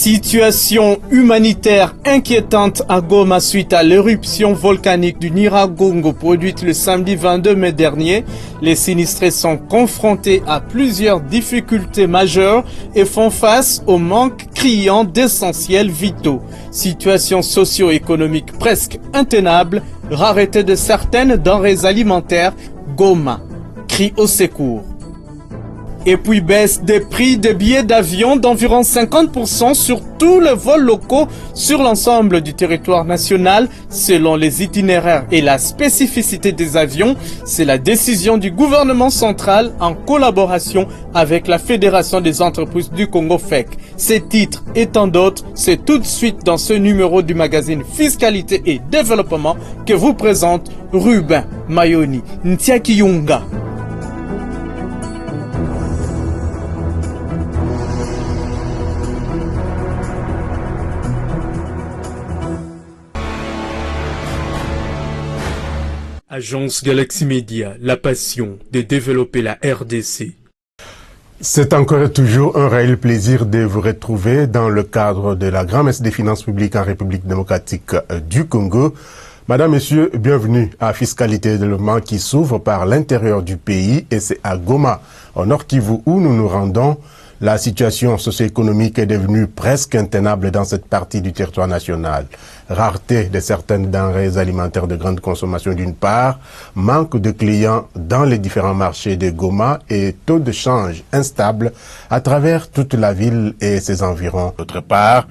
Situation humanitaire inquiétante à Goma suite à l'éruption volcanique du Nyiragongo produite le samedi 22 mai dernier. Les sinistrés sont confrontés à plusieurs difficultés majeures et font face au manque criant d'essentiels vitaux. Situation socio-économique presque intenable, rareté de certaines denrées alimentaires, Goma crie au secours. Et puis baisse des prix des billets d'avion d'environ 50% sur tous les vols locaux sur l'ensemble du territoire national selon les itinéraires et la spécificité des avions. C'est la décision du gouvernement central en collaboration avec la Fédération des entreprises du Congo FEC. Ces titres et tant d'autres, c'est tout de suite dans ce numéro du magazine Fiscalité et Développement que vous présente Ruben Mayoni Ntiakiyunga. Agence Galaxy Media, la passion de développer la RDC. C'est encore et toujours un réel plaisir de vous retrouver dans le cadre de la Grand-Messe des finances publiques en République démocratique du Congo. Madame, Messieurs, bienvenue à Fiscalité et Développement qui s'ouvre par l'intérieur du pays et c'est à Goma, au Nord Kivu, où nous nous rendons. La situation socio-économique est devenue presque intenable dans cette partie du territoire national. Rareté de certaines denrées alimentaires de grande consommation d'une part, manque de clients dans les différents marchés de Goma et taux de change instable à travers toute la ville et ses environs d'autre part.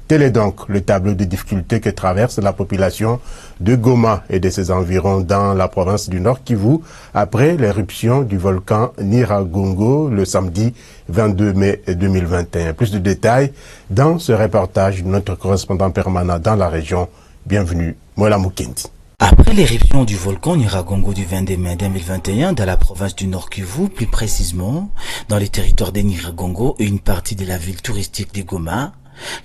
Tel est donc le tableau de difficultés que traverse la population de Goma et de ses environs dans la province du Nord Kivu après l'éruption du volcan Nyiragongo le samedi 22 mai 2021. Plus de détails dans ce reportage de notre correspondant permanent dans la région. Bienvenue, Mola Mukendi. Après l'éruption du volcan Nyiragongo du 22 mai 2021 dans la province du Nord Kivu, plus précisément dans les territoires de Nyiragongo et une partie de la ville touristique de Goma,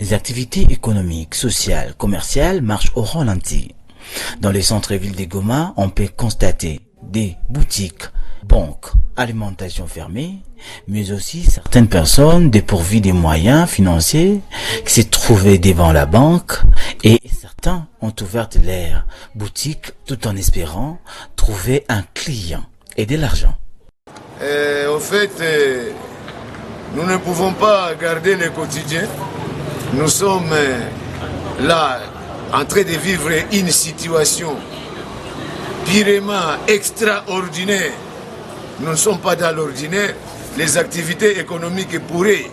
les activités économiques, sociales, commerciales marchent au ralenti. Dans les centres-villes de Goma, on peut constater des boutiques, banques, alimentation fermées, mais aussi certaines personnes dépourvues des moyens financiers qui se trouvaient devant la banque et certains ont ouvert leurs boutiques tout en espérant trouver un client et de l'argent. Au fait, nous ne pouvons pas garder le quotidien. Nous sommes là en train de vivre une situation purement extraordinaire. Nous ne sommes pas dans l'ordinaire. Les activités économiques pourraient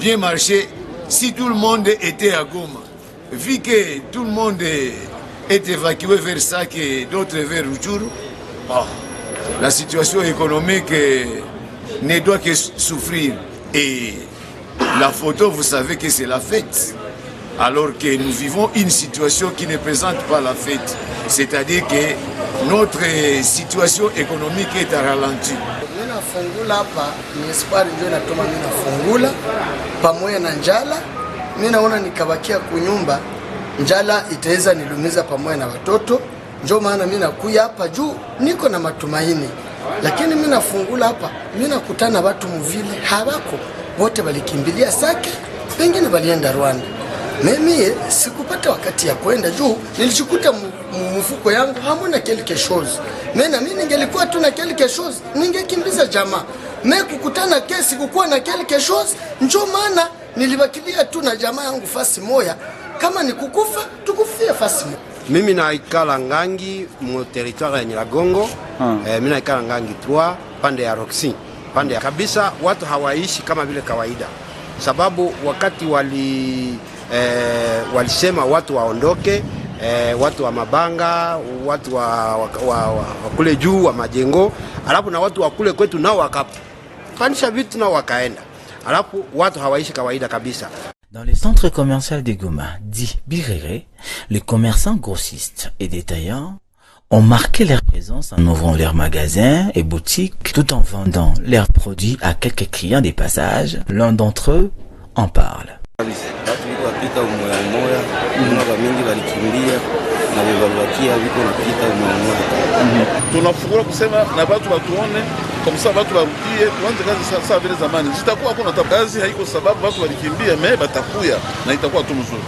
bien marcher si tout le monde était à Goma. Vu que tout le monde est évacué vers Sac et d'autres vers Rutshuru, la situation économique ne doit que souffrir. Et la photo, vous savez que c'est la fête. Alors que nous vivons une situation qui ne présente pas la fête. C'est-à-dire que notre situation économique est à ralenti. Ninafungula hapa ni espoir ndio inatuma mimi nafungula pamoja na njala. Mimi naona nikabakia kunyumba, njala itaweza nilumiza pamoja na watoto. Ndio maana mimi nakuja hapa juu niko na matumaini. Lakini mimi nafungula hapa, mimi nakutana watu mvile hawako. Wote walikimbilia Sake, wengine walienda Rwanda. Mimi sikupata wakati ya kwenda juu, nilishikuta mfuko yangu hamuna quelque chose. Mimi ningelikuwa tu na quelque chose, ningekimbiza jamaa. Mimi kukutana kesi kukuwa na quelque chose, njoo maana nilibakilia tu na jamaa yangu fasi moya. Kama ni kukufa, tukufie fasi moya. Mimi naikala Ngangi mu territoire ya Nyiragongo. Mimi naikala Ngangi 3 pande ya Roxy. Pande kabisa watu hawaishi kama vile kawaida. Sababu wakati walisema watu waondoke, watu wa mabanga, watu wa kule juu wa majengo, alafu na watu wa kule kwetu nao wakapanisha vitu nao wakaenda. Alafu watu hawaishi kawaida kabisa. Dans les centres commerciaux de Goma, dit Birere, les commerçants grossistes et détaillants ont marqué leur présence en ouvrant leurs magasins et boutiques tout en vendant leurs produits à quelques clients des passages. L'un d'entre eux en parle. napita umoya umoya, kuna bamingi balikimbia na bebabakia biko napita umoya umoya. Tunafungura kusema na watu watuone kwa sababu watu warudie tuanze kazi sasa vile zamani. Sitakuwa hakuna kazi, haiko sababu watu walikimbia, mais batakuya na itakuwa tu mzuri.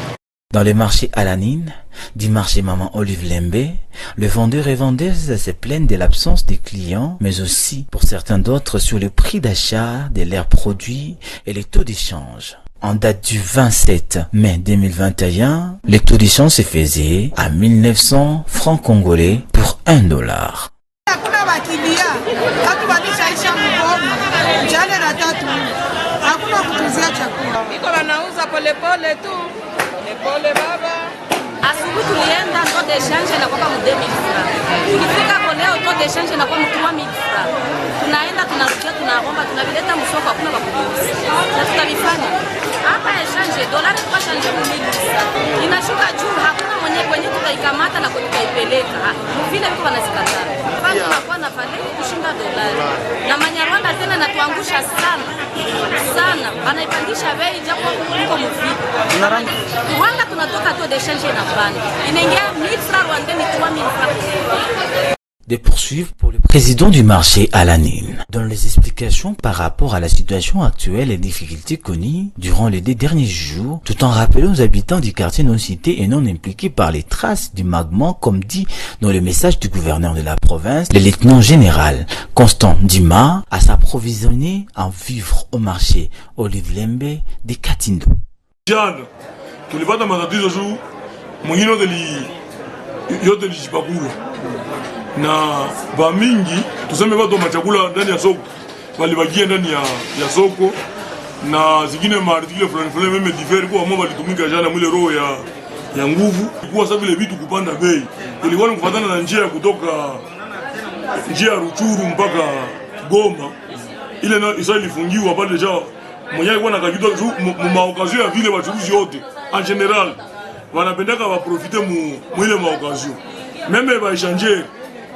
Dans le marché Alanine, du marché Maman Olive Lembe, le vendeur et vendeuse se plaignent de l'absence des clients, mais aussi, pour certains d'autres, sur le prix d'achat de leurs produits et les taux d'échange. En date du 27 mai 2021, le taux d'échange se faisait à 1900 francs congolais pour $1. Asubuhi tulienda taux d'échange na kwa 2000 francs. Tukifika kwa leo taux d'échange na kwa 3000 francs. Tunaenda tunarudia tunaomba tunavileta msoko hakuna wakuuza. Na tutavifanya. Hapa exchange dolari kwa change 1000. Inashuka juu hakuna mwenye kwenye tutaikamata na kuipeleka. Vile viko wanazikataa. Bado tunakuwa na value kushinda dolari. Na Manyarwanda tena natuangusha sana. Sana. Wanaipandisha bei japo kuliko mfiko. Rwanda tunatoka taux d'échange na de poursuivre pour le président du marché Alanine. Dans les explications par rapport à la situation actuelle et les difficultés connues durant les 2 derniers jours, tout en rappelant aux habitants du quartier non cités et non impliqués par les traces du magma, comme dit dans le message du gouverneur de la province, le lieutenant général Constant Dima a s'approvisionné en vivres au marché Olive Lembe de Katindo. Tulipata matatizo juu mwingine yote lijipakula na ba mingi tuseme watu machakula ndani ya soko walibakia ndani ya soko na zingine maartikile fulani meme divers kwa mama walitumika jana mwile roho ya nguvu kwa sababu ile vitu kupanda bei ilikuwa ni kufuatana na njia kutoka njia ya Ruchuru mpaka Goma ile na Israeli fungiwa pale deja mwenyewe kwa nakajitoa maokazio ya vile wachuruzi yote en général wanapendaka waprofite mwile maokazio meme baishanger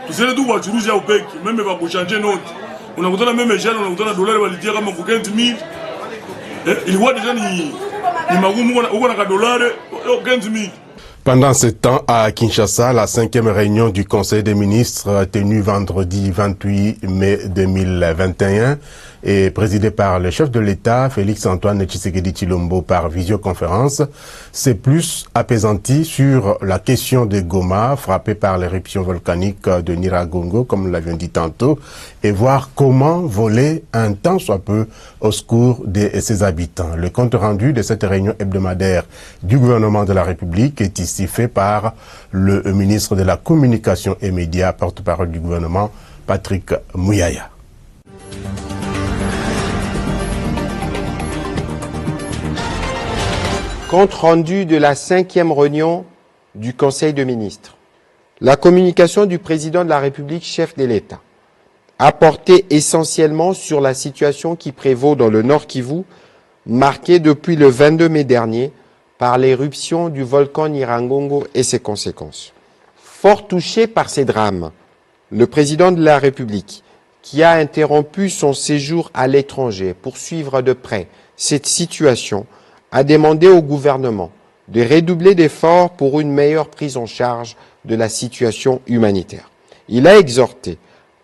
tusele tu wachuruzi au peki meme bakushanger note unakutana meme jana unakutana dolari walitia kama 50000 ilikuwa deja ni magumu uko na kadolari 15000. Pendant ce temps, à Kinshasa, la 5e réunion du Conseil des ministres tenue vendredi 28 mai 2021 et présidée par le chef de l'État, Félix-Antoine Tshisekedi Tshilombo, par visioconférence, s'est plus apaisantie sur la question de Goma, frappée par l'éruption volcanique de Nyiragongo, comme nous l'avions dit tantôt, et voir comment voler un tant soit peu au secours de ses habitants. Le compte rendu de cette réunion hebdomadaire du gouvernement de la République est ici fait par le ministre de la Communication et Médias, porte-parole du gouvernement, Patrick Muyaya. Compte rendu de la 5e réunion du Conseil des ministres. La communication du président de la République, chef de l'État, a porté essentiellement sur la situation qui prévaut dans le Nord Kivu, marquée depuis le 22 mai dernier par l'éruption du volcan Nyiragongo et ses conséquences. Fort touché par ces drames, le président de la République, qui a interrompu son séjour à l'étranger pour suivre de près cette situation, a demandé au gouvernement de redoubler d'efforts pour une meilleure prise en charge de la situation humanitaire. Il a exhorté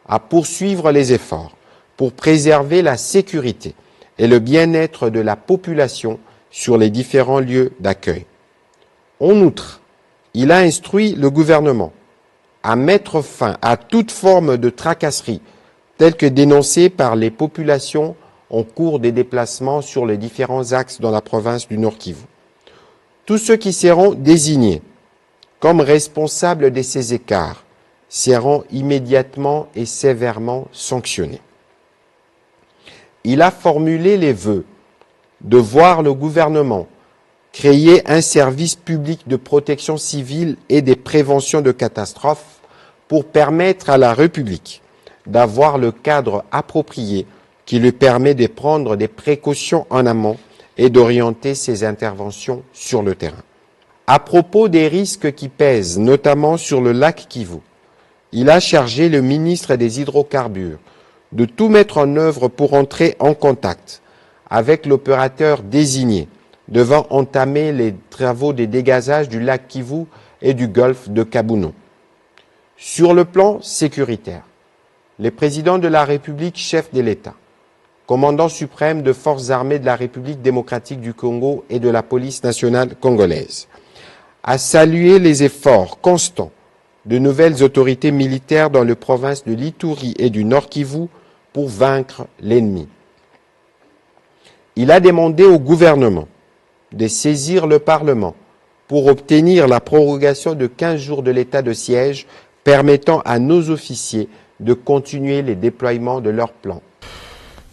à poursuivre les efforts pour préserver la sécurité et le bien-être de la population sur les différents lieux d'accueil. En outre, il a instruit le gouvernement à mettre fin à toute forme de tracasserie telle que dénoncée par les populations en cours des déplacements sur les différents axes dans la province du Nord Kivu. Tous ceux qui seront désignés comme responsables de ces écarts seront immédiatement et sévèrement sanctionnés. Il a formulé les vœux de voir le gouvernement créer un service public de protection civile et de prévention de catastrophes pour permettre à la République d'avoir le cadre approprié qui lui permet de prendre des précautions en amont et d'orienter ses interventions sur le terrain. À propos des risques qui pèsent, notamment sur le lac Kivu, il a chargé le ministre des Hydrocarbures de tout mettre en œuvre pour entrer en contact avec l'opérateur désigné devant entamer les travaux de dégazage du lac Kivu et du golfe de Kabouno. Sur le plan sécuritaire, les présidents de la République, chef de l'État, commandant suprême de forces armées de la République démocratique du Congo et de la police nationale congolaise, a salué les efforts constants de nouvelles autorités militaires dans les provinces de l'Ituri et du Nord Kivu pour vaincre l'ennemi. Il a demandé au gouvernement de saisir le Parlement pour obtenir la prorogation de 15 jours de l'état de siège permettant à nos officiers de continuer les déploiements de leur plan.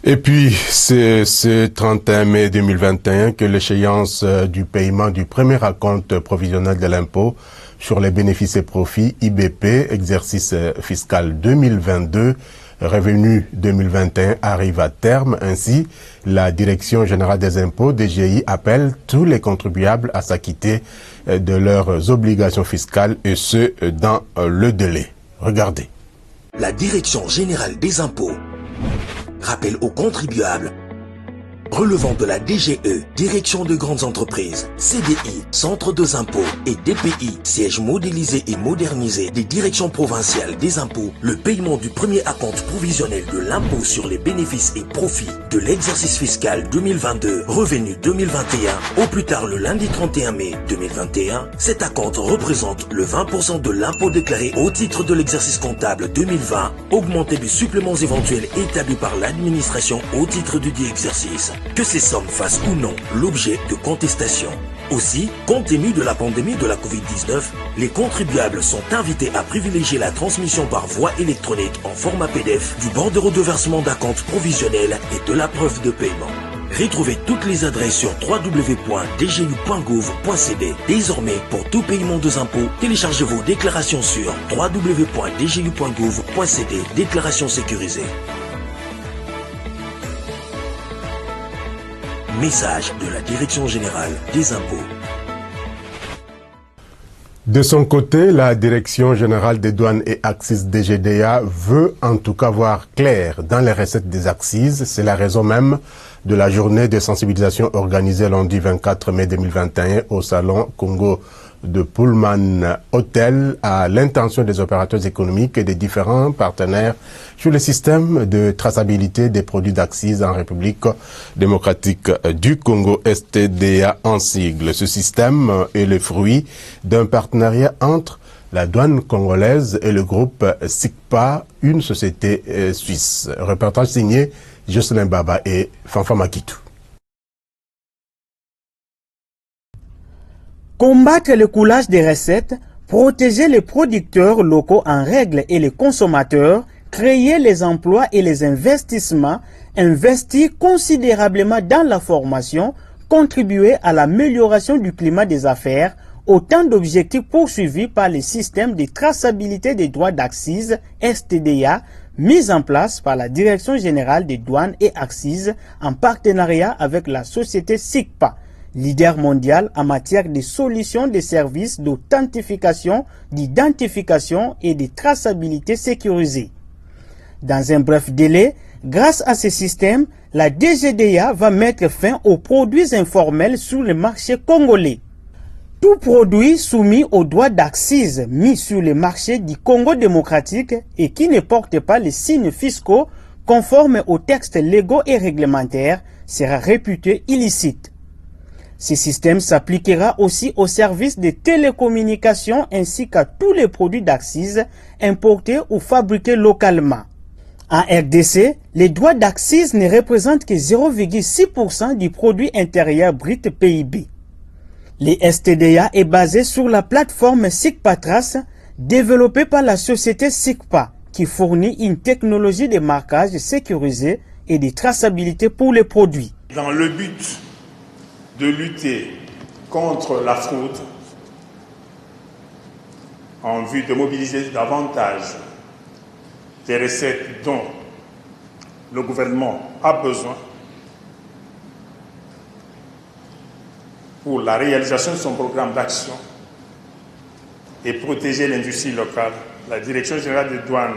Et puis, c'est ce 31 mai 2021 que l'échéance du paiement du premier acompte provisionnel de l'impôt sur les bénéfices et profits, IBP, exercice fiscal 2022, revenu 2021 arrive à terme. Ainsi, la Direction générale des impôts, DGI, appelle tous les contribuables à s'acquitter de leurs obligations fiscales et ce, dans le délai. Regardez. La Direction générale des impôts rappelle aux contribuables relevant de la DGE, Direction de grandes entreprises, CDI, Centre des impôts et DPI, siège modélisé et modernisé des directions provinciales des impôts, le paiement du premier acompte provisionnel de l'impôt sur les bénéfices et profits de l'exercice fiscal 2022, revenu 2021, au plus tard le lundi 31 mai 2021, cet acompte représente le 20% de l'impôt déclaré au titre de l'exercice comptable 2020, augmenté de suppléments éventuels établis par l'administration au titre du dit exercice. Que ces sommes fassent ou non l'objet de contestation. Aussi, compte tenu de la pandémie de la Covid-19, les contribuables sont invités à privilégier la transmission par voie électronique en format PDF du bordereau de versement d'acompte provisionnel et de la preuve de paiement. Retrouvez toutes les adresses sur www.dgu.gouv.cd. Désormais, pour tout paiement des impôts, téléchargez vos déclarations sur www.dgu.gouv.cd. Déclaration sécurisée. Message de la Direction générale des impôts. De son côté, la Direction générale des douanes et accises DGDA veut en tout cas voir clair dans les recettes des accises. C'est la raison même de la journée de sensibilisation organisée lundi 24 mai 2021 au salon Congo de Pullman Hotel à l'intention des opérateurs économiques et des différents partenaires sur le système de traçabilité des produits d'accise en République démocratique du Congo, STDA en sigle. Ce système est le fruit d'un partenariat entre la douane congolaise et le groupe SICPA, une société suisse. Reportage signé Jocelyn Baba et Fanfa Makitou. Combattre le coulage des recettes, protéger les producteurs locaux en règle et les consommateurs, créer les emplois et les investissements, investir considérablement dans la formation, contribuer à l'amélioration du climat des affaires, autant d'objectifs poursuivis par le système de traçabilité des droits d'accise STDA, mis en place par la Direction générale des douanes et accises en partenariat avec la société SICPA, leader mondial en matière de solutions de services d'authentification, d'identification et de traçabilité sécurisée. Dans un bref délai, grâce à ce système, la DGDA va mettre fin aux produits informels sur le marché congolais. Tout produit soumis aux droits d'accise mis sur le marché du Congo démocratique et qui ne porte pas les signes fiscaux conformes aux textes légaux et réglementaires sera réputé illicite. Ce système s'appliquera aussi aux services de télécommunications ainsi qu'à tous les produits d'accise importés ou fabriqués localement. En RDC, les droits d'accise ne représentent que 0,6% du produit intérieur brut PIB. Le STDA est basé sur la plateforme SICPA-Trace développée par la société SICPA qui fournit une technologie de marquage sécurisé et de traçabilité pour les produits. Dans le but de lutter contre la fraude en vue de mobiliser davantage des recettes dont le gouvernement a besoin pour la réalisation de son programme d'action et protéger l'industrie locale, la Direction générale des douanes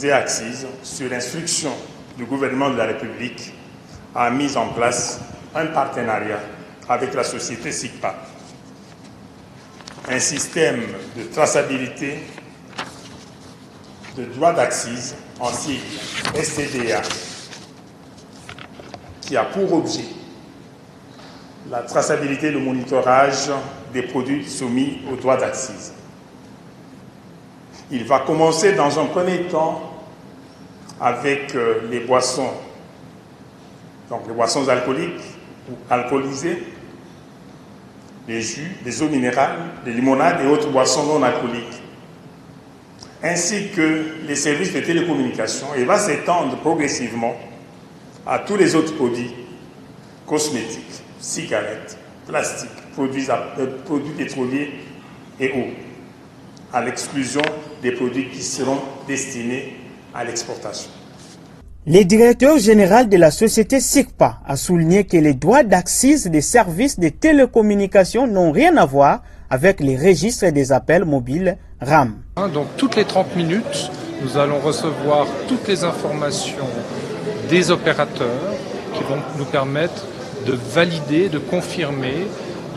et accises, sur instruction du gouvernement de la République, a mis en place un partenariat avec la société SICPA. Un système de traçabilité de droit d'accise en sigle STDA qui a pour objet la traçabilité et le monitorage des produits soumis au droit d'accise. Il va commencer dans un premier temps avec les boissons, donc les boissons alcooliques ou alcoolisées, les jus, les eaux minérales, les limonades et autres boissons non alcooliques, ainsi que les services de télécommunication, et va s'étendre progressivement à tous les autres produits cosmétiques, cigarettes, plastiques, produits pétroliers et eau, à l'exclusion des produits qui seront destinés à l'exportation. Le directeur général de la société SICPA a souligné que les droits d'accise des services de télécommunications n'ont rien à voir avec les registres des appels mobiles RAM. Donc toutes les 30 minutes, nous allons recevoir toutes les informations des opérateurs qui vont nous permettre de valider, de confirmer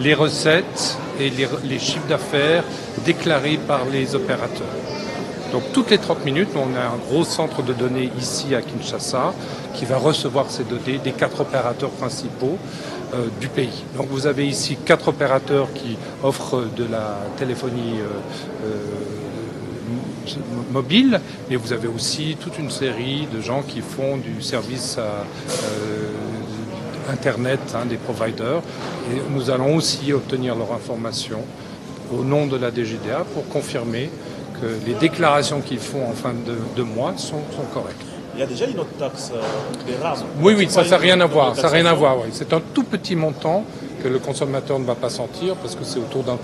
les recettes et les chiffres d'affaires déclarés par les opérateurs. Donc toutes les 30 minutes, on a un gros centre de données ici à Kinshasa qui va recevoir ces données des 4 opérateurs principaux du pays. Donc vous avez ici 4 opérateurs qui offrent de la téléphonie mobile, mais vous avez aussi toute une série de gens qui font du service Internet, des providers. Et nous allons aussi obtenir leur information au nom de la DGDA pour confirmer que les déclarations qu'ils font en fin de mois sont correctes. Il y a déjà une autre taxe des RAM. Oui, ça n'a rien à voir. Ça n'a rien à voir. Oui. C'est un tout petit montant que le consommateur ne va pas sentir parce que c'est autour d'1%.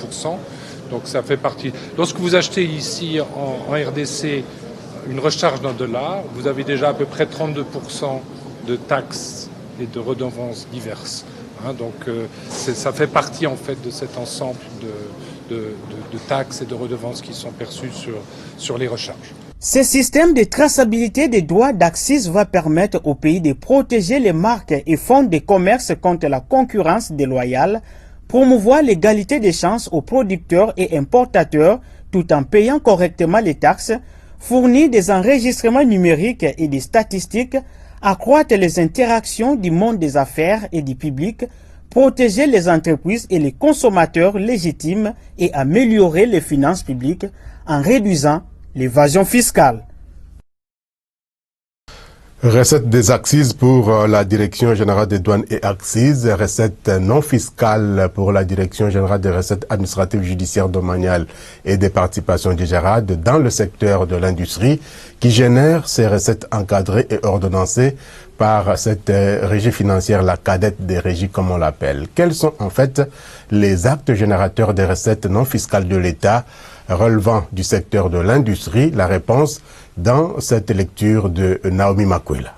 Donc ça fait partie. Lorsque vous achetez ici en RDC une recharge d'$1, vous avez déjà à peu près 32% de taxes et de redevances diverses. Donc ça fait partie en fait de cet ensemble de taxes et de redevances qui sont perçues sur les recharges. Ce système de traçabilité des droits d'accise va permettre au pays de protéger les marques et fonds de commerce contre la concurrence déloyale, promouvoir l'égalité des chances aux producteurs et importateurs tout en payant correctement les taxes, fournir des enregistrements numériques et des statistiques, accroître les interactions du monde des affaires et du public, protéger les entreprises et les consommateurs légitimes et améliorer les finances publiques en réduisant l'évasion fiscale. Recette des accises pour la Direction générale des douanes et accises, recette non fiscale pour la Direction générale des recettes administratives, judiciaires, domaniales et des participations DGRAD dans le secteur de l'industrie qui génère ces recettes encadrées et ordonnancées par cette régie financière, la cadette des régies comme on l'appelle. Quels sont en fait les actes générateurs des recettes non fiscales de l'État relevant du secteur de l'industrie? La réponse dans cette lecture de Naomi Makwela.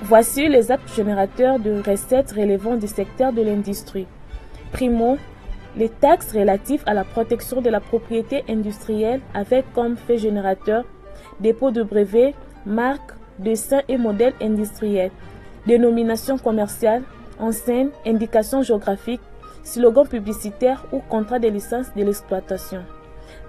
Voici les actes générateurs de recettes relevant du secteur de l'industrie. Primo, les taxes relatives à la protection de la propriété industrielle avec comme fait générateur dépôt de brevets, marques, dessins et modèles industriels, dénomination commerciale, enseigne, indications géographiques, slogan publicitaire ou contrat de licence de l'exploitation.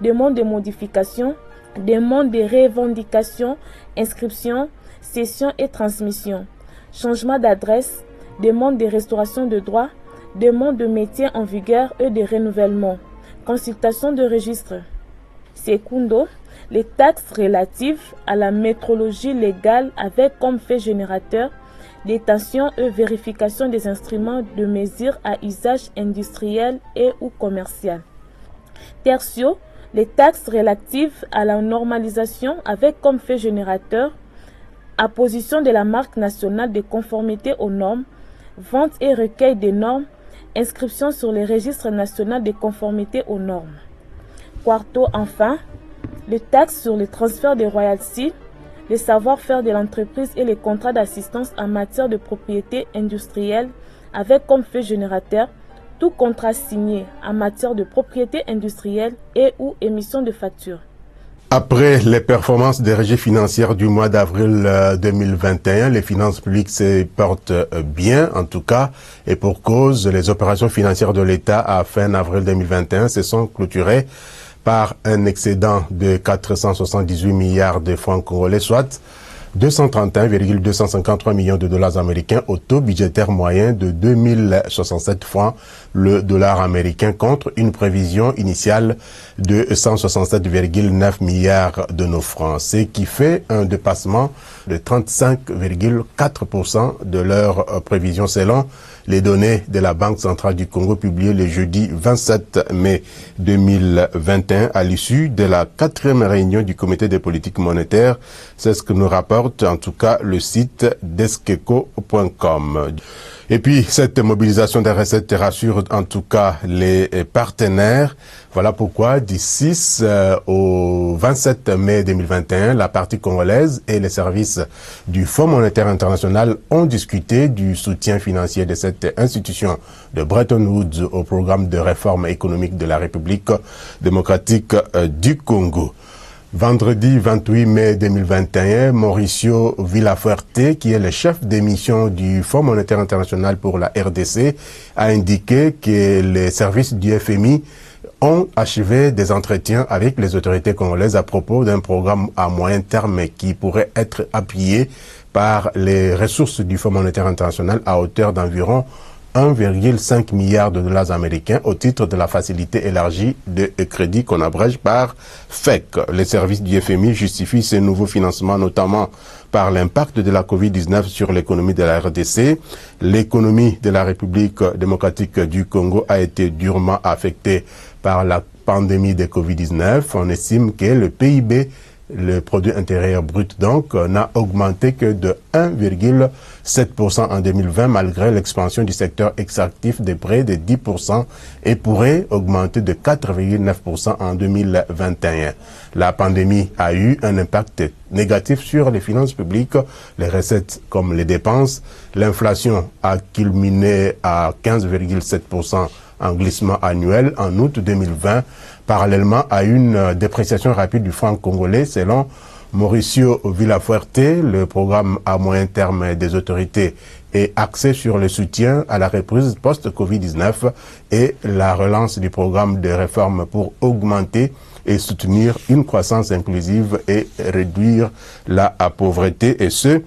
Demande de modification, demande de revendication, inscription, cession et transmission, changement d'adresse, demande de restauration de droits, demande de métier en vigueur et de renouvellement, consultation de registre. Secundo, les taxes relatives à la métrologie légale avec comme fait générateur détention et vérification des instruments de mesure à usage industriel et ou commercial. Tertio, les taxes relatives à la normalisation avec comme fait générateur apposition de la marque nationale de conformité aux normes, vente et recueil des normes, inscription sur le registre national de conformité aux normes. Quarto, enfin, les taxes sur le transfert des royalties, le savoir-faire de l'entreprise et les contrats d'assistance en matière de propriété industrielle avec comme fait générateur tout contrat signé en matière de propriété industrielle et ou émission de facture. Après les performances des régies financières du mois d'avril 2021, les finances publiques se portent bien, en tout cas, et pour cause, les opérations financières de l'État à fin avril 2021 se sont clôturées par un excédent de 478 milliards de francs congolais, soit 231,253 millions de dollars américains au taux budgétaire moyen de 2067 francs le dollar américain contre une prévision initiale de 167,9 milliards de nos francs, ce qui fait un dépassement de 35,4% de leur prévision selon les données de la Banque centrale du Congo publiées le jeudi 27 mai 2021 à l'issue de la 4e réunion du comité de politique monétaire. C'est ce que nous rapporte en tout cas le site deskeco.com. Et puis, cette mobilisation des recettes rassure en tout cas les partenaires. Voilà pourquoi, du 6 au 27 mai 2021, la partie congolaise et les services du Fonds monétaire international ont discuté du soutien financier de cette institution de Bretton Woods au programme de réforme économique de la République démocratique du Congo. Vendredi 28 mai 2021, Mauricio Villafuerte, qui est le chef de mission du Fonds monétaire international pour la RDC, a indiqué que les services du FMI ont achevé des entretiens avec les autorités congolaises à propos d'un programme à moyen terme qui pourrait être appuyé par les ressources du Fonds monétaire international à hauteur d'environ 1,5 milliard de dollars américains au titre de la facilité élargie de crédit qu'on abrège par FEC. Les services du FMI justifient ces nouveaux financements notamment par l'impact de la COVID-19 sur l'économie de la RDC. L'économie de la République démocratique du Congo a été durement affectée par la pandémie de COVID-19. On estime que le PIB, le produit intérieur brut donc, n'a augmenté que de 1,7% en 2020 malgré l'expansion du secteur extractif de près de 10% et pourrait augmenter de 4,9% en 2021. La pandémie a eu un impact négatif sur les finances publiques, les recettes comme les dépenses. L'inflation a culminé à 15,7% en glissement annuel en août 2020, parallèlement à une dépréciation rapide du franc congolais selon Mauricio Villafuerte. Le programme à moyen terme des autorités est axé sur le soutien à la reprise post-Covid-19 et la relance du programme de réforme pour augmenter et soutenir une croissance inclusive et réduire la pauvreté, et ce,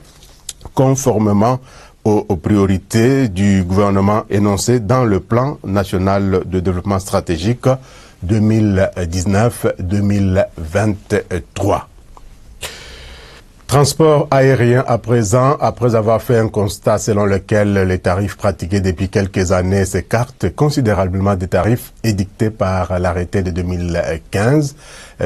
conformément aux priorités du gouvernement énoncées dans le plan national de développement stratégique 2019-2023. Transport aérien à présent, après avoir fait un constat selon lequel les tarifs pratiqués depuis quelques années s'écartent considérablement des tarifs édictés par l'arrêté de 2015.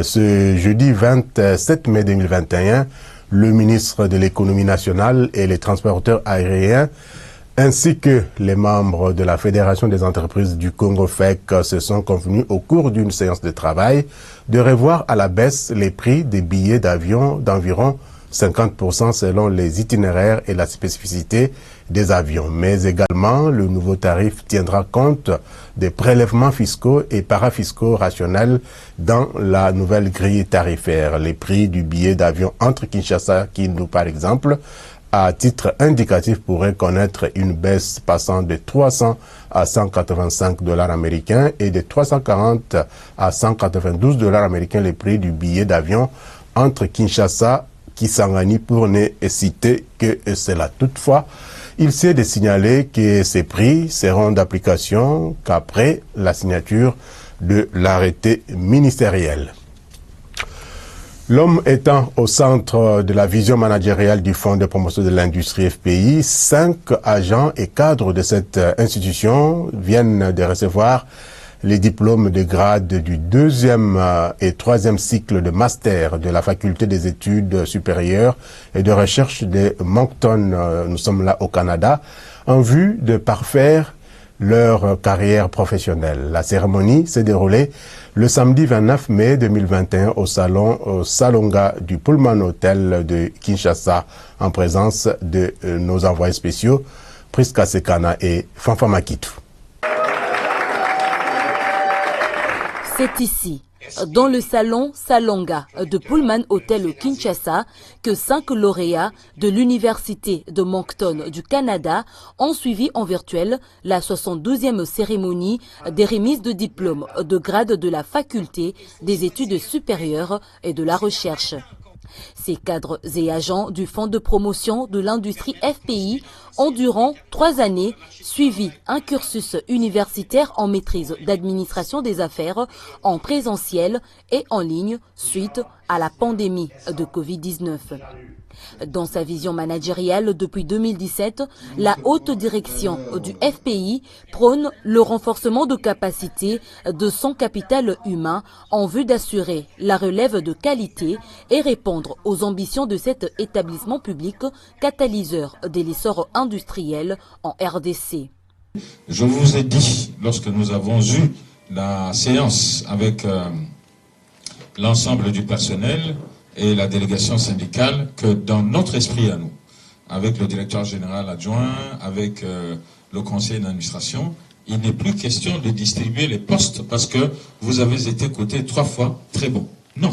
Ce jeudi 27 mai 2021, le ministre de l'économie nationale et les transporteurs aériens ainsi que les membres de la Fédération des entreprises du Congo FEC se sont convenus au cours d'une séance de travail de revoir à la baisse les prix des billets d'avion d'environ 50% selon les itinéraires et la spécificité des avions. Mais également, le nouveau tarif tiendra compte des prélèvements fiscaux et parafiscaux rationnels dans la nouvelle grille tarifaire. Les prix du billet d'avion entre Kinshasa et Kindu, par exemple, à titre indicatif, pourrait connaître une baisse passant de 300 à 185 dollars américains et de 340 à 192 dollars américains les prix du billet d'avion entre Kinshasa Kisangani, pour ne citer que cela. Toutefois, il s'est de signaler que ces prix seront d'application qu'après la signature de l'arrêté ministériel. L'homme étant au centre de la vision managériale du Fonds de promotion de l'industrie FPI, 5 agents et cadres de cette institution viennent de recevoir les diplômes de grade du 2e et 3e cycle de master de la faculté des études supérieures et de recherche de Moncton, nous sommes là au Canada, en vue de parfaire leur carrière professionnelle. La cérémonie s'est déroulée le samedi 29 mai 2021 au Salonga du Pullman Hotel de Kinshasa en présence de nos envoyés spéciaux Priska Sekana et Fanfa Makitou. C'est ici, dans le salon Salonga de Pullman Hotel Kinshasa que 5 lauréats de l'Université de Moncton du Canada ont suivi en virtuel la 72e cérémonie des remises de diplômes de grade de la faculté des études supérieures et de la recherche. Ces cadres et agents du Fonds de promotion de l'industrie FPI ont durant 3 années suivi un cursus universitaire en maîtrise d'administration des affaires en présentiel et en ligne suite à la pandémie de Covid-19. Dans sa vision managériale depuis 2017, la haute direction du FPI prône le renforcement de capacités de son capital humain en vue d'assurer la relève de qualité et répondre aux ambitions de cet établissement public catalyseur de l'essor industriel en RDC. Je vous ai dit, lorsque nous avons eu la séance avec l'ensemble du personnel et la délégation syndicale, que dans notre esprit à nous, avec le directeur général adjoint, avec le conseil d'administration, il n'est plus question de distribuer les postes parce que vous avez été coté 3 fois très bon. Non.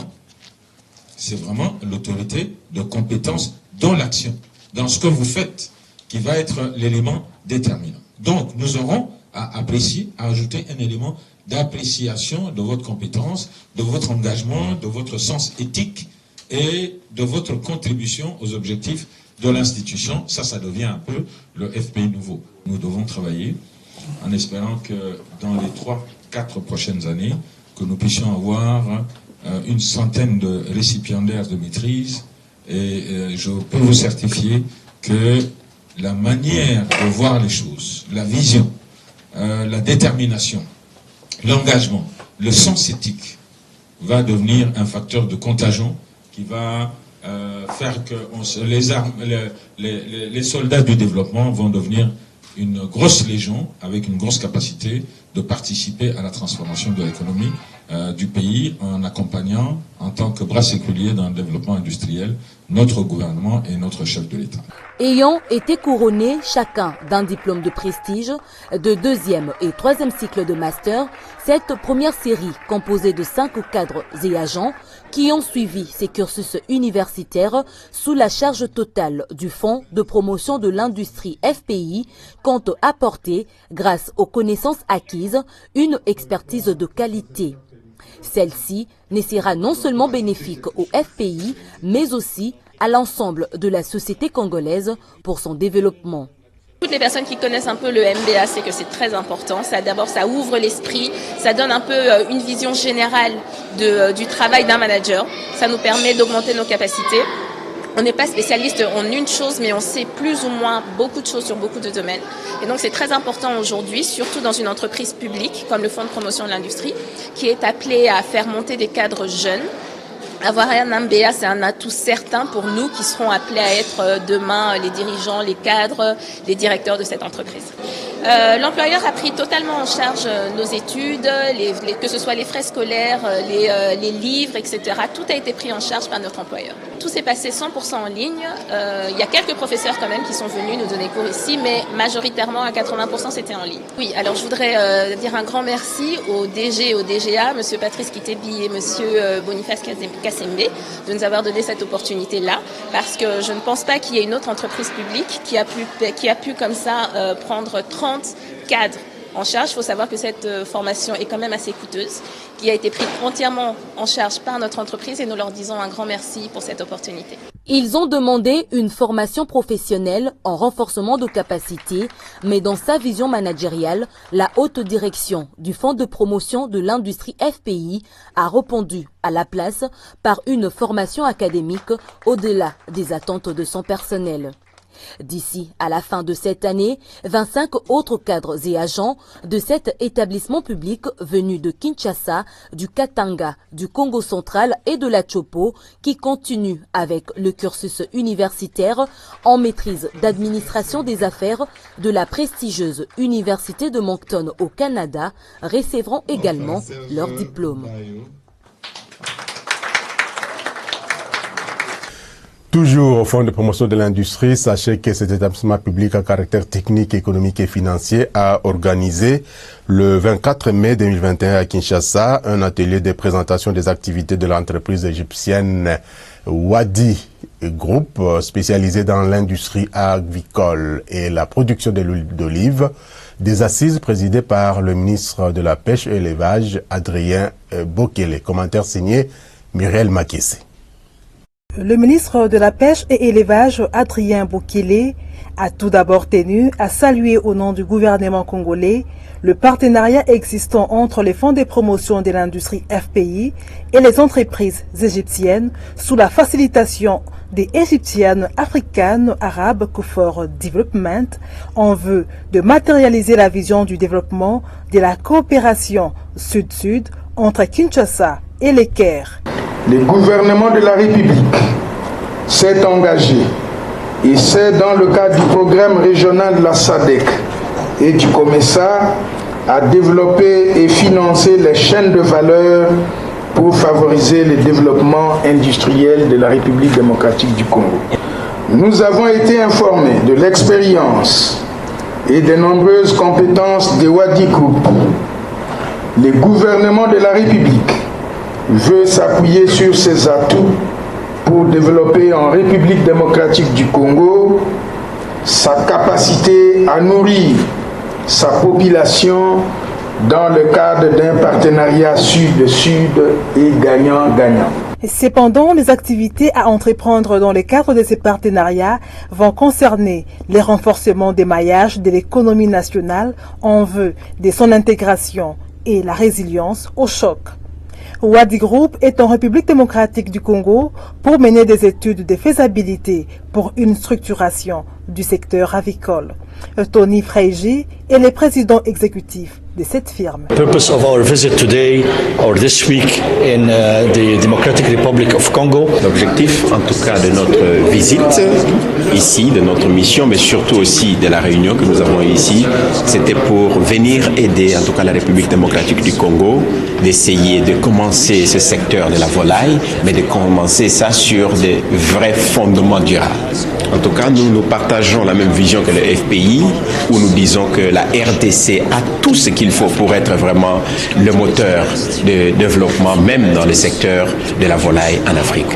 C'est vraiment l'autorité de compétence dans l'action, dans ce que vous faites, qui va être l'élément déterminant. Donc, nous aurons à apprécier, à ajouter un élément d'appréciation de votre compétence, de votre engagement, de votre sens éthique et de votre contribution aux objectifs de l'institution. Ça devient un peu le FPI nouveau. Nous devons travailler en espérant que dans les 3-4 prochaines années, que nous puissions avoir une centaine de récipiendaires de maîtrise. Et je peux vous certifier que la manière de voir les choses, la vision, la détermination, l'engagement, le sens éthique va devenir un facteur de contagion qui va faire que les soldats du développement vont devenir une grosse légion avec une grosse capacité de participer à la transformation de l'économie du pays en accompagnant en tant que bras séculier dans le développement industriel notre gouvernement et notre chef de l'État. Ayant été couronnés chacun d'un diplôme de prestige, de 2e et 3e cycle de master, cette première série, composée de 5 cadres et agents qui ont suivi ces cursus universitaires sous la charge totale du Fonds de promotion de l'industrie FPI, compte apporter, grâce aux connaissances acquises, une expertise de qualité. Celle-ci ne sera non seulement bénéfique au FPI, mais aussi à l'ensemble de la société congolaise pour son développement. Toutes les personnes qui connaissent un peu le MBA, c'est que c'est très important. D'abord, ça ouvre l'esprit, ça donne un peu une vision générale du travail d'un manager. Ça nous permet d'augmenter nos capacités. On n'est pas spécialiste en une chose, mais on sait plus ou moins beaucoup de choses sur beaucoup de domaines. Et donc c'est très important aujourd'hui, surtout dans une entreprise publique comme le Fonds de promotion de l'industrie, qui est appelé à faire monter des cadres jeunes. Avoir un MBA, c'est un atout certain pour nous qui serons appelés à être demain les dirigeants, les cadres, les directeurs de cette entreprise. L'employeur a pris totalement en charge nos études, que ce soit les frais scolaires, les livres, etc. Tout a été pris en charge par notre employeur. Tout s'est passé 100% en ligne. Il y a quelques professeurs quand même qui sont venus nous donner cours ici, mais majoritairement à 80% c'était en ligne. Oui, alors je voudrais dire un grand merci au DG et au DGA, monsieur Patrice Kitebi et monsieur Boniface Kassembe, de nous avoir donné cette opportunité-là, parce que je ne pense pas qu'il y ait une autre entreprise publique qui a pu comme ça prendre 30 cadres en charge. Il faut savoir que cette formation est quand même assez coûteuse, qui a été prise entièrement en charge par notre entreprise et nous leur disons un grand merci pour cette opportunité. Ils ont demandé une formation professionnelle en renforcement de capacité, mais dans sa vision managériale, la haute direction du Fonds de promotion de l'industrie FPI a répondu à la place par une formation académique au-delà des attentes de son personnel. D'ici à la fin de cette année, 25 autres cadres et agents de cet établissement public venus de Kinshasa, du Katanga, du Congo central et de la Chopo qui continuent avec le cursus universitaire en maîtrise d'administration des affaires de la prestigieuse Université de Moncton au Canada recevront également leur diplôme. Toujours au Fonds de promotion de l'industrie, sachez que cet établissement public à caractère technique, économique et financier a organisé le 24 mai 2021 à Kinshasa un atelier de présentation des activités de l'entreprise égyptienne Wadi Group, spécialisée dans l'industrie agricole et la production de l'huile d'olive, des assises présidées par le ministre de la Pêche et l'Élevage, Adrien Bokele. Commentaire signé Muriel Makissé. Le ministre de la Pêche et Élevage, Adrien Bokele, a tout d'abord tenu à saluer au nom du gouvernement congolais le partenariat existant entre les fonds de promotion de l'industrie FPI et les entreprises égyptiennes sous la facilitation des Égyptiennes African Arab for Development en vue de matérialiser la vision du développement de la coopération sud-sud entre Kinshasa et le Caire. Le gouvernement de la République s'est engagé, et c'est dans le cadre du programme régional de la SADC et du COMESA, à développer et financer les chaînes de valeur pour favoriser le développement industriel de la République démocratique du Congo. Nous avons été informés de l'expérience et des nombreuses compétences de Wadi Group. Le gouvernement de la République veut s'appuyer sur ses atouts pour développer en République démocratique du Congo sa capacité à nourrir sa population dans le cadre d'un partenariat sud-sud et gagnant-gagnant. Cependant, les activités à entreprendre dans le cadre de ces partenariats vont concerner les renforcements des maillages de l'économie nationale en vue de son intégration et la résilience au choc. Wadi Group est en République démocratique du Congo pour mener des études de faisabilité pour une structuration du secteur avicole. Tony Freiji est le président exécutif de cette firme. The purpose of our visit today or this week in the Democratic Republic of Congo. L'objectif, en tout cas, de notre visite ici, de notre mission, mais surtout aussi de la réunion que nous avons ici, c'était pour venir aider, en tout cas, la République démocratique du Congo, d'essayer de commencer ce secteur de la volaille, mais de commencer ça sur des vrais fondements durables. En tout cas, nous partageons la même vision que le FPI, où nous disons que la RDC a tout ce qu'il faut pour être vraiment le moteur de développement, même dans le secteur de la volaille en Afrique.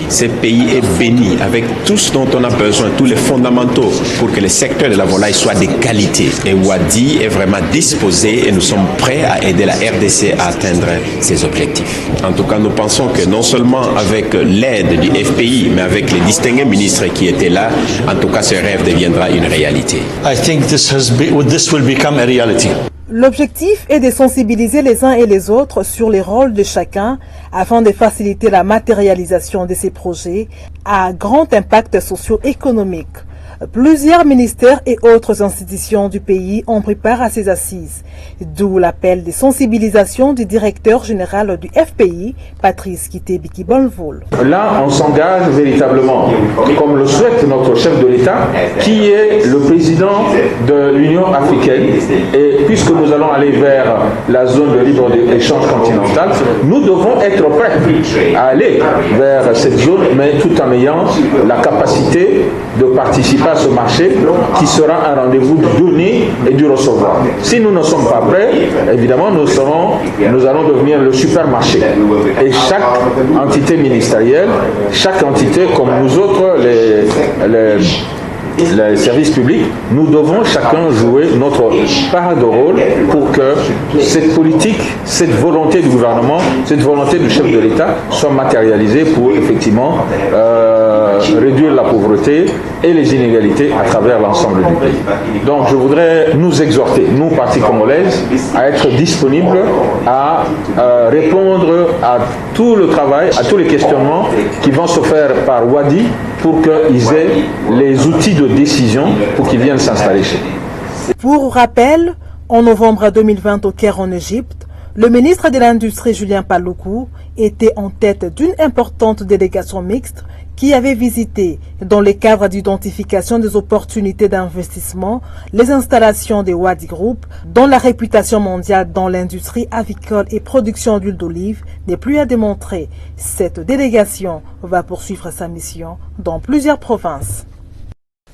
Ce pays est béni avec tout ce dont on a besoin, tous les fondamentaux pour que le secteur de la volaille soit de qualité. Et Wadi est vraiment disposé et nous sommes prêts à aider la RDC à atteindre ses objectifs. En tout cas, nous pensons que non seulement avec l'aide du FPI, mais avec les distingués ministres qui étaient là, en tout cas, ce rêve deviendra une réalité. I think this will become a reality. L'objectif est de sensibiliser les uns et les autres sur les rôles de chacun afin de faciliter la matérialisation de ces projets à grand impact socio-économique. Plusieurs ministères et autres institutions du pays ont pris part à ces assises, d'où l'appel de sensibilisation du directeur général du FPI, Patrice Kitebiki-Bonvol. Là, on s'engage véritablement, comme le souhaite notre chef de l'État, qui est le président de l'Union africaine. Et puisque nous allons aller vers la zone de libre-échange continentale, nous devons être prêts à aller vers cette zone, mais tout en ayant la capacité de participer à ce marché qui sera un rendez-vous du donner et du recevoir. Si nous ne sommes pas prêts, évidemment, nous allons devenir le supermarché. Et chaque entité ministérielle, chaque entité comme nous autres, les services publics, nous devons chacun jouer notre part de rôle pour que cette politique, cette volonté du gouvernement, cette volonté du chef de l'État soit matérialisée pour effectivement réduire la pauvreté et les inégalités à travers l'ensemble du pays. Donc je voudrais nous exhorter, nous, Parti congolaise, à être disponibles à répondre à tout le travail, à tous les questionnements qui vont se faire par Wadi pour qu'ils aient les outils de décision pour qu'ils viennent s'installer chez nous. Pour rappel, en novembre 2020 au Caire en Égypte, le ministre de l'Industrie Julien Paluku était en tête d'une importante délégation mixte qui avait visité, dans le cadre d'identification des opportunités d'investissement, les installations des Wadi Group, dont la réputation mondiale dans l'industrie avicole et production d'huile d'olive n'est plus à démontrer. Cette délégation va poursuivre sa mission dans plusieurs provinces.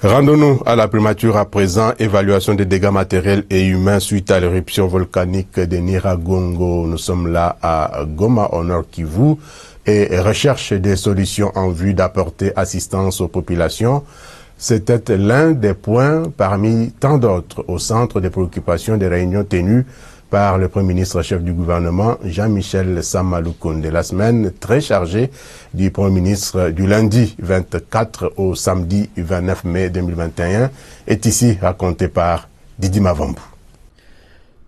Rendons-nous à la primature à présent. Évaluation des dégâts matériels et humains suite à l'éruption volcanique de Nyiragongo. Nous sommes là à Goma, au Nord Kivu, et recherche des solutions en vue d'apporter assistance aux populations. C'était l'un des points parmi tant d'autres au centre des préoccupations des réunions tenues par le Premier ministre chef du gouvernement Jean-Michel Sama Lukonde. La semaine très chargée du Premier ministre du lundi 24 au samedi 29 mai 2021 est ici racontée par Didi Mavambu.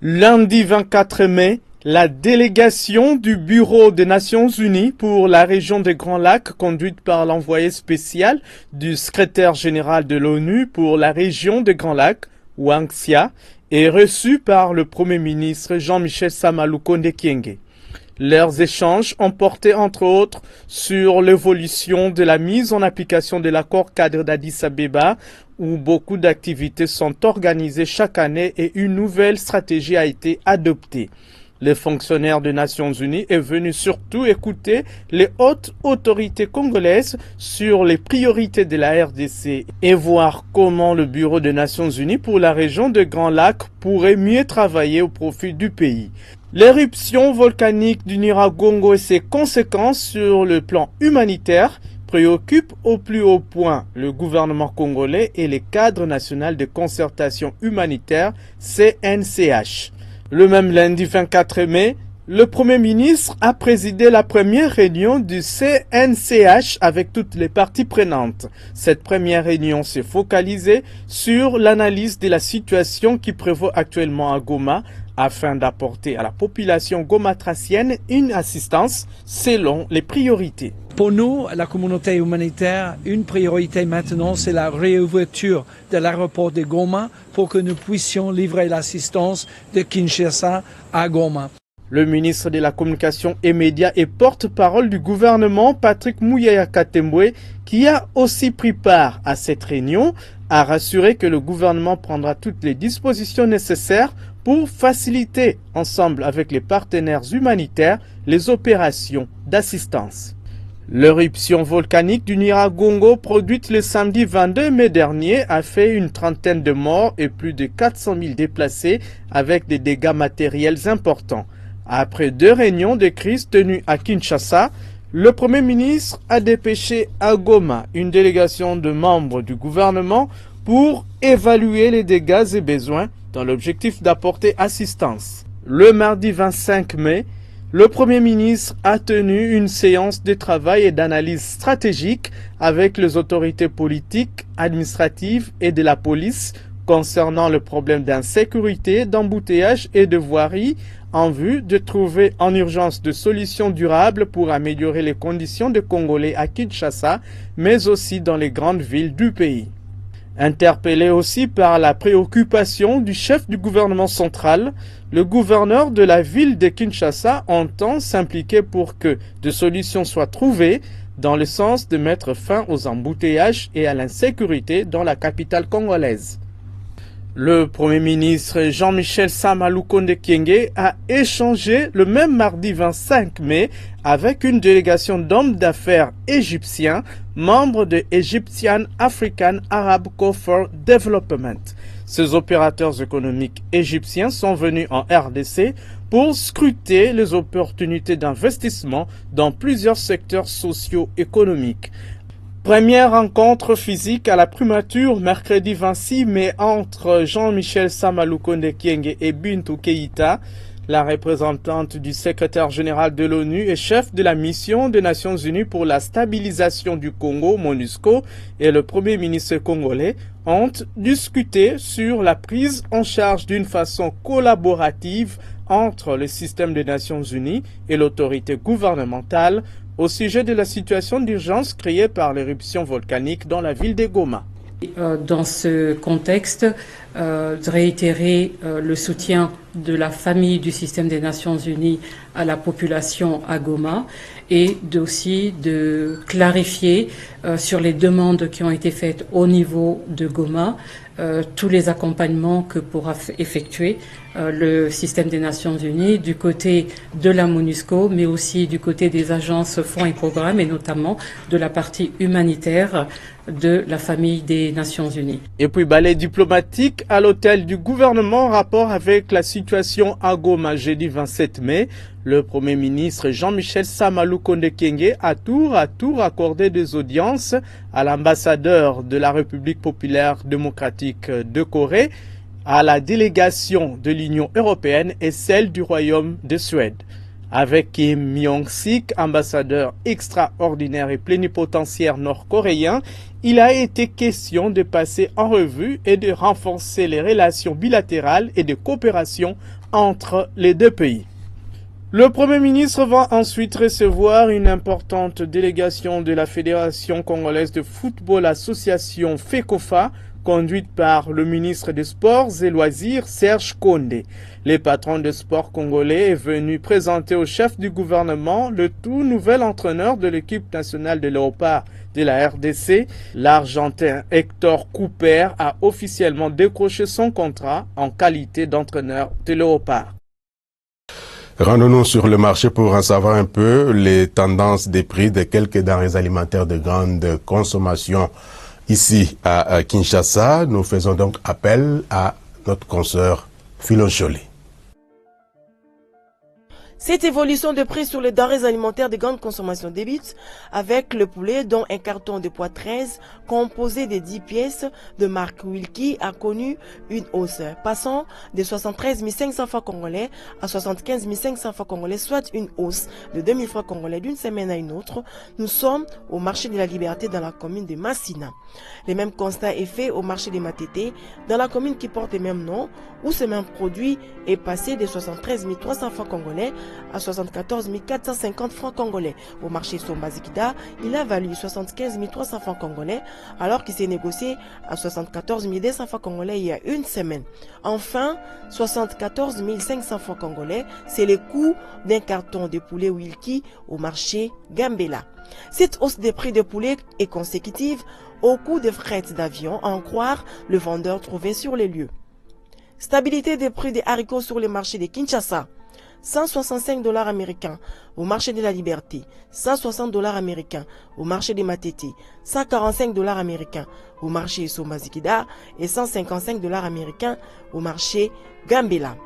Lundi 24 mai, la délégation du Bureau des Nations Unies pour la région des Grands Lacs, conduite par l'envoyé spécial du secrétaire général de l'ONU pour la région des Grands Lacs, Wang Xia, est reçue par le Premier ministre Jean-Michel Sama Lukonde Kyenge. Leurs échanges ont porté entre autres sur l'évolution de la mise en application de l'accord cadre d'Addis Abeba, où beaucoup d'activités sont organisées chaque année et une nouvelle stratégie a été adoptée. Le fonctionnaire des Nations Unies est venu surtout écouter les hautes autorités congolaises sur les priorités de la RDC et voir comment le Bureau des Nations Unies pour la région des Grands Lacs pourrait mieux travailler au profit du pays. L'éruption volcanique du Nyiragongo et ses conséquences sur le plan humanitaire préoccupent au plus haut point le gouvernement congolais et les cadres nationaux de concertation humanitaire CNCH. Le même lundi 24 mai, le Premier ministre a présidé la première réunion du CNCH avec toutes les parties prenantes. Cette première réunion s'est focalisée sur l'analyse de la situation qui prévaut actuellement à Goma afin d'apporter à la population gomatracienne une assistance selon les priorités. Pour nous, la communauté humanitaire, une priorité maintenant, c'est la réouverture de l'aéroport de Goma pour que nous puissions livrer l'assistance de Kinshasa à Goma. Le ministre de la Communication et Médias et porte-parole du gouvernement, Patrick Muyaya Katembwe, qui a aussi pris part à cette réunion, a rassuré que le gouvernement prendra toutes les dispositions nécessaires pour faciliter, ensemble avec les partenaires humanitaires, les opérations d'assistance. L'éruption volcanique du Nyiragongo, produite le samedi 22 mai dernier, a fait une trentaine de morts et plus de 400 000 déplacés avec des dégâts matériels importants. Après 2 réunions de crise tenues à Kinshasa, le Premier ministre a dépêché à Goma une délégation de membres du gouvernement pour évaluer les dégâts et besoins dans l'objectif d'apporter assistance. Le mardi 25 mai, le Premier ministre a tenu une séance de travail et d'analyse stratégique avec les autorités politiques, administratives et de la police concernant le problème d'insécurité, d'embouteillage et de voirie en vue de trouver en urgence de solutions durables pour améliorer les conditions des Congolais à Kinshasa, mais aussi dans les grandes villes du pays. Interpellé aussi par la préoccupation du chef du gouvernement central, le gouverneur de la ville de Kinshasa entend s'impliquer pour que des solutions soient trouvées dans le sens de mettre fin aux embouteillages et à l'insécurité dans la capitale congolaise. Le Premier ministre Jean-Michel Sama Lukonde Kyenge a échangé le même mardi 25 mai avec une délégation d'hommes d'affaires égyptiens, membres de Egyptian African Arab Co-for Development. Ces opérateurs économiques égyptiens sont venus en RDC pour scruter les opportunités d'investissement dans plusieurs secteurs socio-économiques. Première rencontre physique à la primature mercredi 26 mai entre Jean-Michel Sama Lukonde Kyenge et Bintou Keïta, la représentante du secrétaire général de l'ONU et chef de la mission des Nations Unies pour la stabilisation du Congo, MONUSCO, et le Premier ministre congolais ont discuté sur la prise en charge d'une façon collaborative entre le système des Nations Unies et l'autorité gouvernementale au sujet de la situation d'urgence créée par l'éruption volcanique dans la ville de Goma. Dans ce contexte, de réitérer le soutien de la famille du système des Nations Unies à la population à Goma et aussi de clarifier sur les demandes qui ont été faites au niveau de Goma tous les accompagnements que pourra effectuer le système des Nations Unies du côté de la MONUSCO, mais aussi du côté des agences, fonds et programmes, et notamment de la partie humanitaire de la famille des Nations Unies. Et puis balai diplomatique à l'hôtel du gouvernement en rapport avec la situation à Goma jeudi 27 mai. Le Premier ministre Jean-Michel Samalou Konde Kyenge a tour à tour accordé des audiences à l'ambassadeur de la République populaire démocratique de Corée, à la délégation de l'Union européenne et celle du Royaume de Suède. Avec Kim Myong-sik, ambassadeur extraordinaire et plénipotentiaire nord-coréen, il a été question de passer en revue et de renforcer les relations bilatérales et de coopération entre les deux pays. Le Premier ministre va ensuite recevoir une importante délégation de la Fédération congolaise de football association FECOFA, conduite par le ministre des Sports et Loisirs Serge Konde. Le patron de sport congolais est venu présenter au chef du gouvernement le tout nouvel entraîneur de l'équipe nationale de léopard de la RDC. L'Argentin Hector Cooper a officiellement décroché son contrat en qualité d'entraîneur de léopard. Rendons-nous sur le marché pour en savoir un peu les tendances des prix de quelques denrées alimentaires de grande consommation ici à Kinshasa. Nous faisons donc appel à notre consoeur Philon Chollet. Cette évolution de prix sur les denrées alimentaires de grande consommation débute avec le poulet dont un carton de poids 13 composé de 10 pièces de marque Wilkie a connu une hausse, passant de 73 500 francs congolais à 75 500 francs congolais, soit une hausse de 2000 francs congolais d'une semaine à une autre. Nous sommes au marché de la Liberté dans la commune de Massina. Le même constat est fait au marché de Matete dans la commune qui porte le même nom, où ce même produit est passé de 73 300 francs congolais à 74 450 francs congolais. Au marché Sombazikida, il a valu 75 300 francs congolais alors qu'il s'est négocié à 74 200 francs congolais il y a une semaine. Enfin, 74 500 francs congolais, c'est le coût d'un carton de poulet Wilkie au marché Gambela. Cette hausse des prix de poulet est consécutive au coût de fret d'avion, à en croire le vendeur trouvé sur les lieux. Stabilité des prix des haricots sur les marchés de Kinshasa. 165 $ américains au marché de la Liberté, 160 $ américains au marché de Matete, 145 $ américains au marché Sombazikida et 155 $ américains au marché Gambela.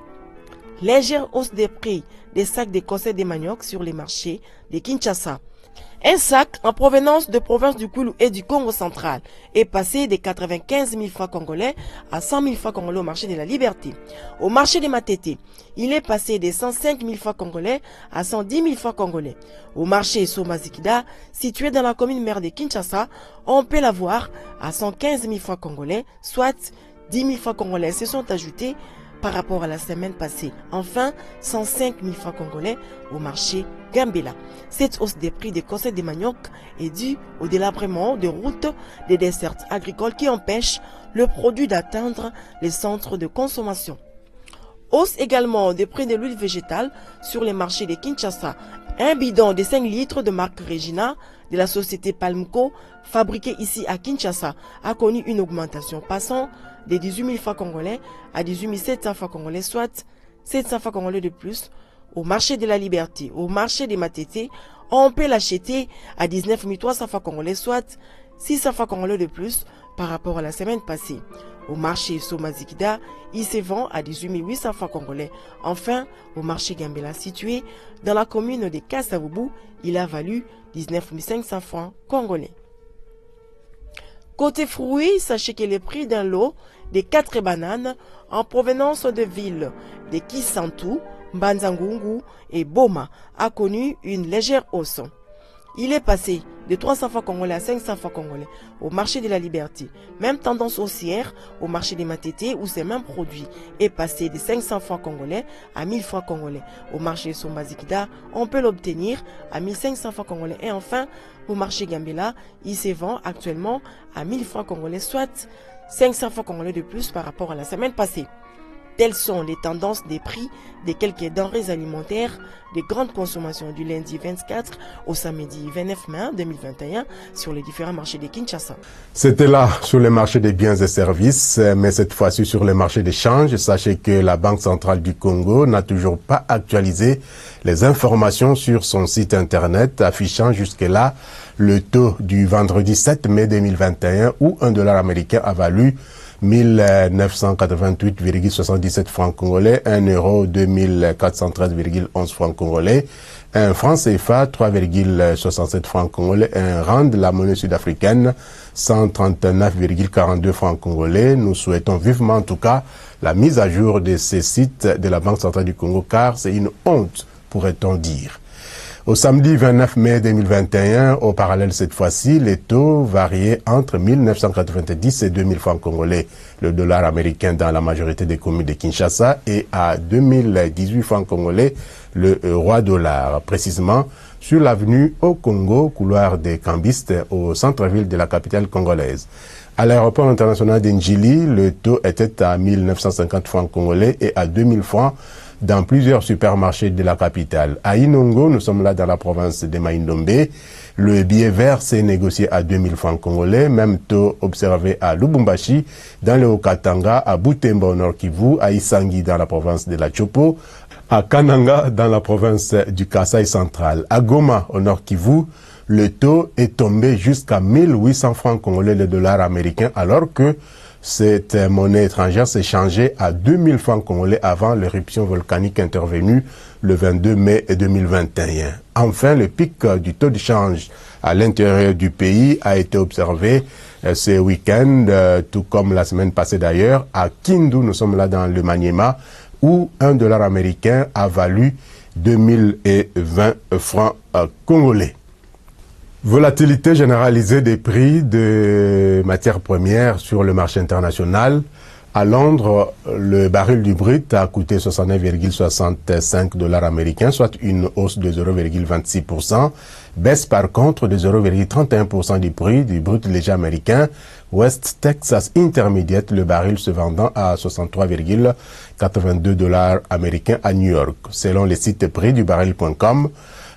Légère hausse des prix des sacs de conserve de manioc sur les marchés de Kinshasa. Un sac en provenance de province du Kwilu et du Congo central est passé de 95 000 francs congolais à 100 000 francs congolais au marché de la Liberté. Au marché de Matete, il est passé de 105 000 francs congolais à 110 000 francs congolais. Au marché Sombazikida, situé dans la commune mère de Kinshasa, on peut l'avoir à 115 000 francs congolais, soit 10 000 francs congolais se sont ajoutés par rapport à la semaine passée. Enfin, 105 000 francs congolais au marché Gambela. Cette hausse des prix des conserves de manioc est due au délabrement de routes des dessertes agricoles qui empêchent le produit d'atteindre les centres de consommation. Hausse également des prix de l'huile végétale sur les marchés de Kinshasa. Un bidon de 5 litres de marque Regina de la société Palmco, fabriqué ici à Kinshasa, a connu une augmentation passant de 18 000 francs congolais à 18 700 francs congolais, soit 700 francs congolais de plus. Au marché de la Liberté, au marché des Matete, on peut l'acheter à 19 300 francs congolais, soit 600 francs congolais de plus par rapport à la semaine passée. Au marché Sombazikida, il se vend à 18 800 francs congolais. Enfin, au marché Gambela, situé dans la commune de Kasavubu, il a valu 19 500 francs congolais. Côté fruits, sachez que le prix d'un lot de 4 bananes en provenance de villes de Kisantu, Mbanzangungu et Boma a connu une légère hausse. Il est passé de 300 francs congolais à 500 francs congolais au marché de la Liberté. Même tendance haussière au marché des Matete où ces mêmes produits est passé de 500 francs congolais à 1000 francs congolais. Au marché Sombazikida, on peut l'obtenir à 1500 francs congolais. Et enfin, au marché Gambela, il se vend actuellement à 1000 francs congolais, soit 500 francs congolais de plus par rapport à la semaine passée. Telles sont les tendances des prix des quelques denrées alimentaires de grande consommation du lundi 24 au samedi 29 mai 2021 sur les différents marchés de Kinshasa. C'était là sur les marchés des biens et services, mais cette fois-ci sur les marchés d'échange. Sachez que la Banque centrale du Congo n'a toujours pas actualisé les informations sur son site internet, affichant jusque-là le taux du vendredi 7 mai 2021 où un dollar américain a valu 1988,77 francs congolais, 1 euro 2413,11 francs congolais, un franc CFA 3,67 francs congolais, un rand, la monnaie sud-africaine 139,42 francs congolais. Nous souhaitons vivement en tout cas la mise à jour de ces sites de la Banque centrale du Congo car c'est une honte, pourrait-on dire. Au samedi 29 mai 2021, au parallèle cette fois-ci, les taux variaient entre 1990 et 2000 francs congolais, le dollar américain dans la majorité des communes de Kinshasa, et à 2018 francs congolais, le roi dollar, précisément sur l'avenue au Congo, couloir des Cambistes, au centre-ville de la capitale congolaise. À l'aéroport international d'Njili, le taux était à 1950 francs congolais et à 2000 francs dans plusieurs supermarchés de la capitale. À Inongo, nous sommes là dans la province de Maïndombe. Le billet vert s'est négocié à 2000 francs congolais, même taux observé à Lubumbashi, dans le Haut-Katanga, à Butembo au Nord Kivu, à Isangi dans la province de la Chopo, à Kananga dans la province du Kasaï central. À Goma au Nord Kivu, le taux est tombé jusqu'à 1800 francs congolais le dollar américain, alors que cette monnaie étrangère s'est changée à 2000 francs congolais avant l'éruption volcanique intervenue le 22 mai 2021. Enfin, le pic du taux de change à l'intérieur du pays a été observé ce week-end, tout comme la semaine passée d'ailleurs, à Kindu, nous sommes là dans le Maniema, où un dollar américain a valu 2020 francs congolais. Volatilité généralisée des prix de matières premières sur le marché international. À Londres, le baril du brut a coûté 69,65 dollars américains, soit une hausse de 0,26%. Baisse par contre de 0,31% du prix du brut léger américain. West Texas Intermediate, le baril se vendant à 63,82 dollars américains à New York. Selon les sites prix du baril.com,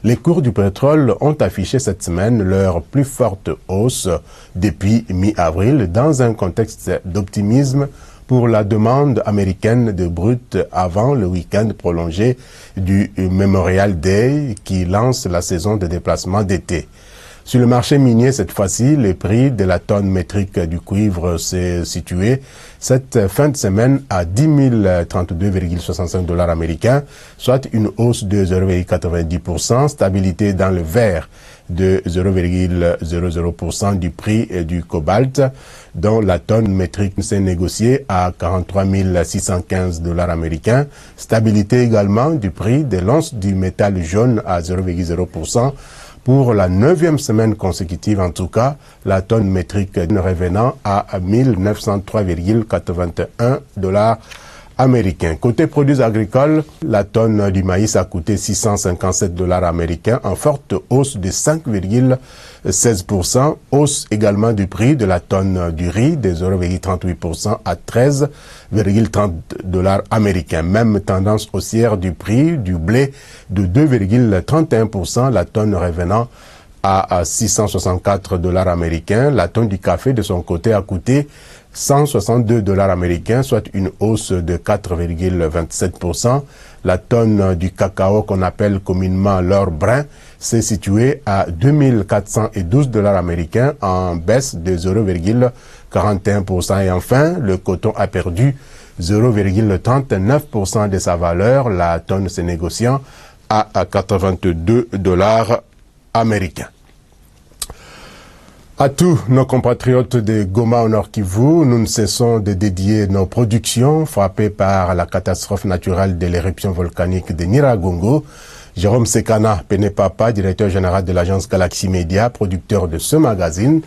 les cours du pétrole ont affiché cette semaine leur plus forte hausse depuis mi-avril dans un contexte d'optimisme pour la demande américaine de brut avant le week-end prolongé du Memorial Day qui lance la saison de déplacement d'été. Sur le marché minier, cette fois-ci, le prix de la tonne métrique du cuivre s'est situé cette fin de semaine à 10 032,65 dollars américains, soit une hausse de 0,90%, stabilité dans le vert de 0,00% du prix du cobalt, dont la tonne métrique s'est négociée à 43 615 dollars américains, stabilité également du prix de l'once du métal jaune à 0,0%, pour la 9e semaine consécutive, en tout cas, la tonne métrique revenant à 1903,81 dollars américains. Côté produits agricoles, la tonne du maïs a coûté 657 dollars américains, en forte hausse de 5,16%, hausse également du prix de la tonne du riz de 0,38% à 13,30 dollars américains. Même tendance haussière du prix du blé de 2,31%, la tonne revenant à 664 dollars américains. La tonne du café de son côté a coûté 162 dollars américains, soit une hausse de 4,27%. La tonne du cacao qu'on appelle communément l'or brun s'est située à 2412 dollars américains en baisse de 0,41%. Et enfin, le coton a perdu 0,39% de sa valeur, la tonne se négociant à 82 dollars américains. À tous nos compatriotes de Goma au Nord Kivu, nous ne cessons de dédier nos productions frappées par la catastrophe naturelle de l'éruption volcanique de Nyiragongo. Jérôme Sekana Penepapa, directeur général de l'agence Galaxy Media, producteur de ce magazine,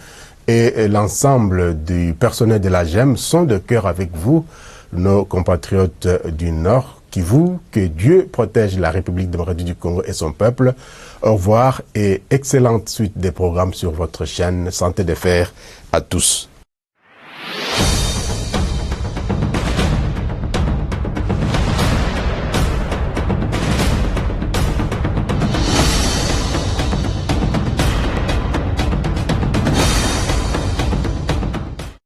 et l'ensemble du personnel de la GEM sont de cœur avec vous, nos compatriotes du Nord Kivu. Que Dieu protège la République démocratique du Congo et son peuple. Au revoir et excellente suite des programmes sur votre chaîne Santé des Fers à tous.